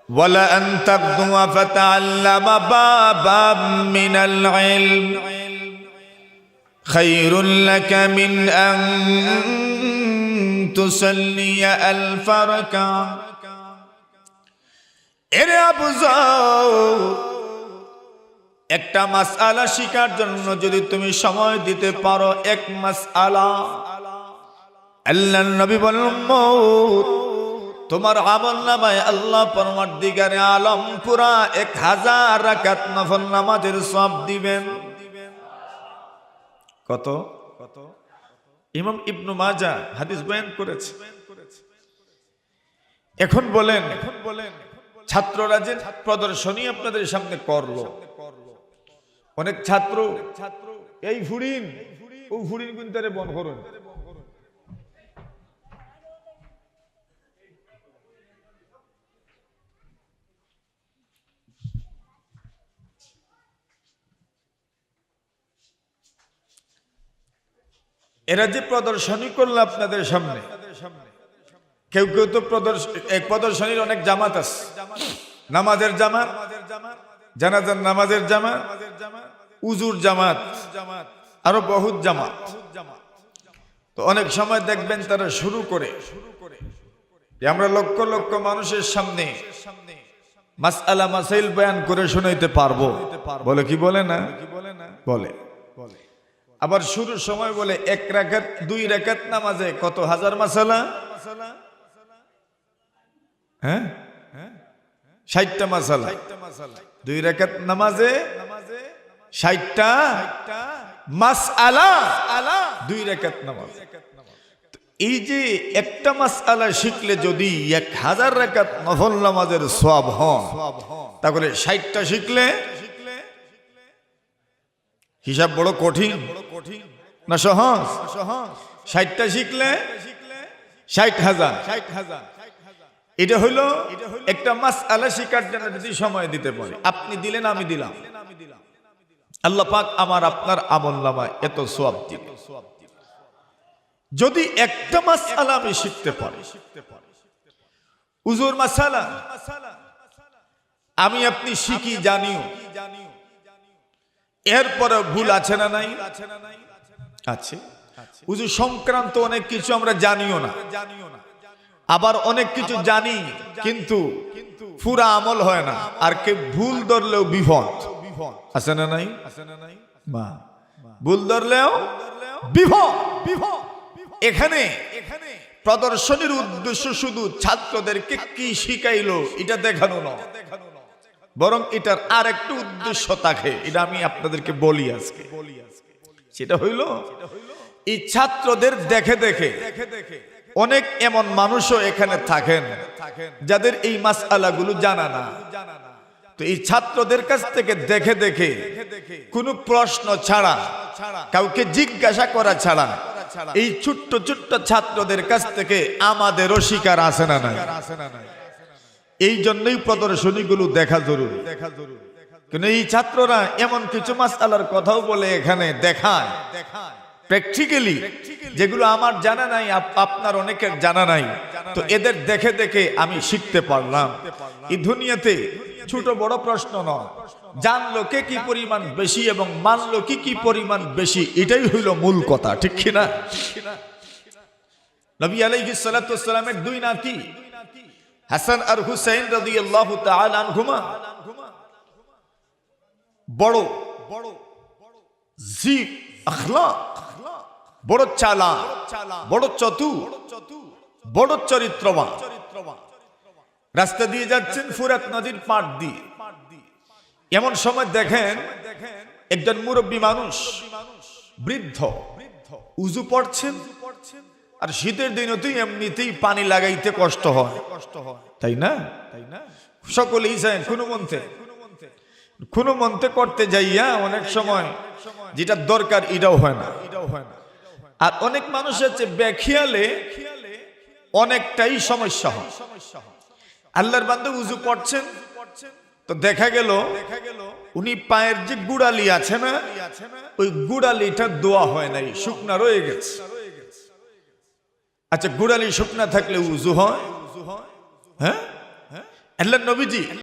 ولأن تغدو فتعلم بابا من العلم خير لك من أن تصلي ألف ركعة এরে আবু যর একটা মাসআলা শিখার জন্য যদি তুমি সময় দিতে পারো এক মাসআলা আল্লাহর নবী বলেন তোমার আমলনামায় আল্লাহ পরমার্দিগারে আলম পুরা 1000 রাকাত নফল নামাজের সওয়াব দিবেন। কত কত? ইমাম ইবনে মাজাহ হাদিস বয়ান করেছে। এখন বলেন ছাত্ররা যে প্রদর্শনী আপনাদের সামনে করলো, অনেক ছাত্র এই ফুড়িন ও ফুড়িন গুনতারে বন করুন। এরা যে প্রদর্শনী করলো আপনাদের সামনে, কেউ কেউ তো প্রদর্শনীর অনেক জামাত আছে, নামাজের জামাত, জানাজার নামাজের জামাত, উজুর জামাত, আরো বহুত জামাত। তো অনেক সময় দেখবেন তারা শুরু করে যে আমরা লক্ষ লক্ষ মানুষের সামনে মাসআলা মাসাইল বয়ান করে শোনাইতে পারবো, বলে কি বলে না বলে। আবার শুরুর সময় বলে 1 রাকাত 2 রাকাত নামাজে কত হাজার মাসালা, হ্যাঁ 60টা মাসালা, 2 রাকাত নামাজে 60টা মাসআলা, 2 রাকাত নামাজ। এই যে একটা মাসআলা শিখলে যদি 1000 রাকাত নফল নামাজের সওয়াব হয়, তাহলে 60টা শিখলে হিসাব বড় কঠিন না সহজ? 60টা শিখলে 60,000। এটা হইল একটা মাসআলা শিখার জন্য যদি সময় দিতে পারে। আপনি দিলেন, আমি দিলাম, আল্লাহ পাক আমার আপনার আমলনামায় এত সওয়াব দিবে। যদি একটা মাসআলা আমি শিখতে পারি, উজুর মাসআলা আমি আপনি শিখি জানিও, এরপরে ভুল আছে না নাই? আছে। উজু সংক্রান্ত অনেক কিছু আমরা জানিও না, আবার অনেক কিছু জানি কিন্তু পুরা আমল হয় না, আর কে ভুল ধরলেও বিপদ আছে না নাই? ভুল ধরলেও বিপদ। এখানে প্রদর্শনীর উদ্দেশ্য শুধু ছাত্রদেরকে কি শিখাইলো এটা দেখানো নয়, বরং এটার আর একটু উদ্দেশ্য থাকে, এটা আমি আপনাদেরকে বলি আজকে। সেটা হইল এই ছাত্রদের দেখে দেখে অনেক এমন মানুষও এখানে থাকেন যাদের এই মাসআলাগুলো জানা না। তো এই ছাত্রদের কাছ থেকে দেখে দেখে কোনো প্রশ্ন ছাড়া, কাউকে জিজ্ঞাসা করা ছাড়া এই ছোট্ট ছোট্ট ছাত্রদের কাছ থেকে আমাদেরও শিকার আছে না নাই? এই জন্যই প্রদর্শনীগুলো দেখা জরুরি। কিন্তু এই ছাত্ররা এমন কিছু মাসআলার কথাও বলে এখানে দেখায় প্র্যাকটিক্যালি, যেগুলো আমার জানা নাই, আপনার অনেকের জানা নাই। তো এদের দেখে দেখে আমি শিখতে পারলাম। এই দুনিয়াতে ছোট বড় প্রশ্ন নয়, জানলো কে কি পরিমাণ বেশি এবং মানলো কি পরিমাণ বেশি, এটাই হইল মূল কথা, ঠিক কিনা? নবী আলাইহিস সালাতু ওয়াস সালামের 2 নাতি হাসান আর হুসাইন রাদিয়াল্লাহু তাআলা আনহুমা বড় জি আখলাক, বড় চালাক, বড় চতুর, বড় চরিত্রবান। রাস্তা দিয়ে যাচ্ছেন ফুরাত নদীর পাড় দিয়ে। এমন সময় দেখেন একজন মুরব্বী মানুষ, বৃদ্ধ, উজু পড়ছেন। আর শীতের দিনতেই এমনিতেই পানি লাগাইতে কষ্ট হয়, তাই না? সকলেই চায় কোনো মন্ত্রে করতে যাইয়া অনেক সময় যেটা দরকার এটাও হয় না। আর অনেক মানুষ আছে বেখিয়ালে অনেকটাই সমস্যা হয়। আল্লাহর বান্দা উজু পড়ছেন, তো দেখা গেল উনি পায়ের যে গুড়ালি আছে না, ওই গুড়ালিটা দোয়া হয় নাই, শুকনা রয়ে গেছে। আচ্ছা, গুড়ালি শুকনা থাকলে উজু হয়? হ্যাঁ, আল্লাহ নবীজি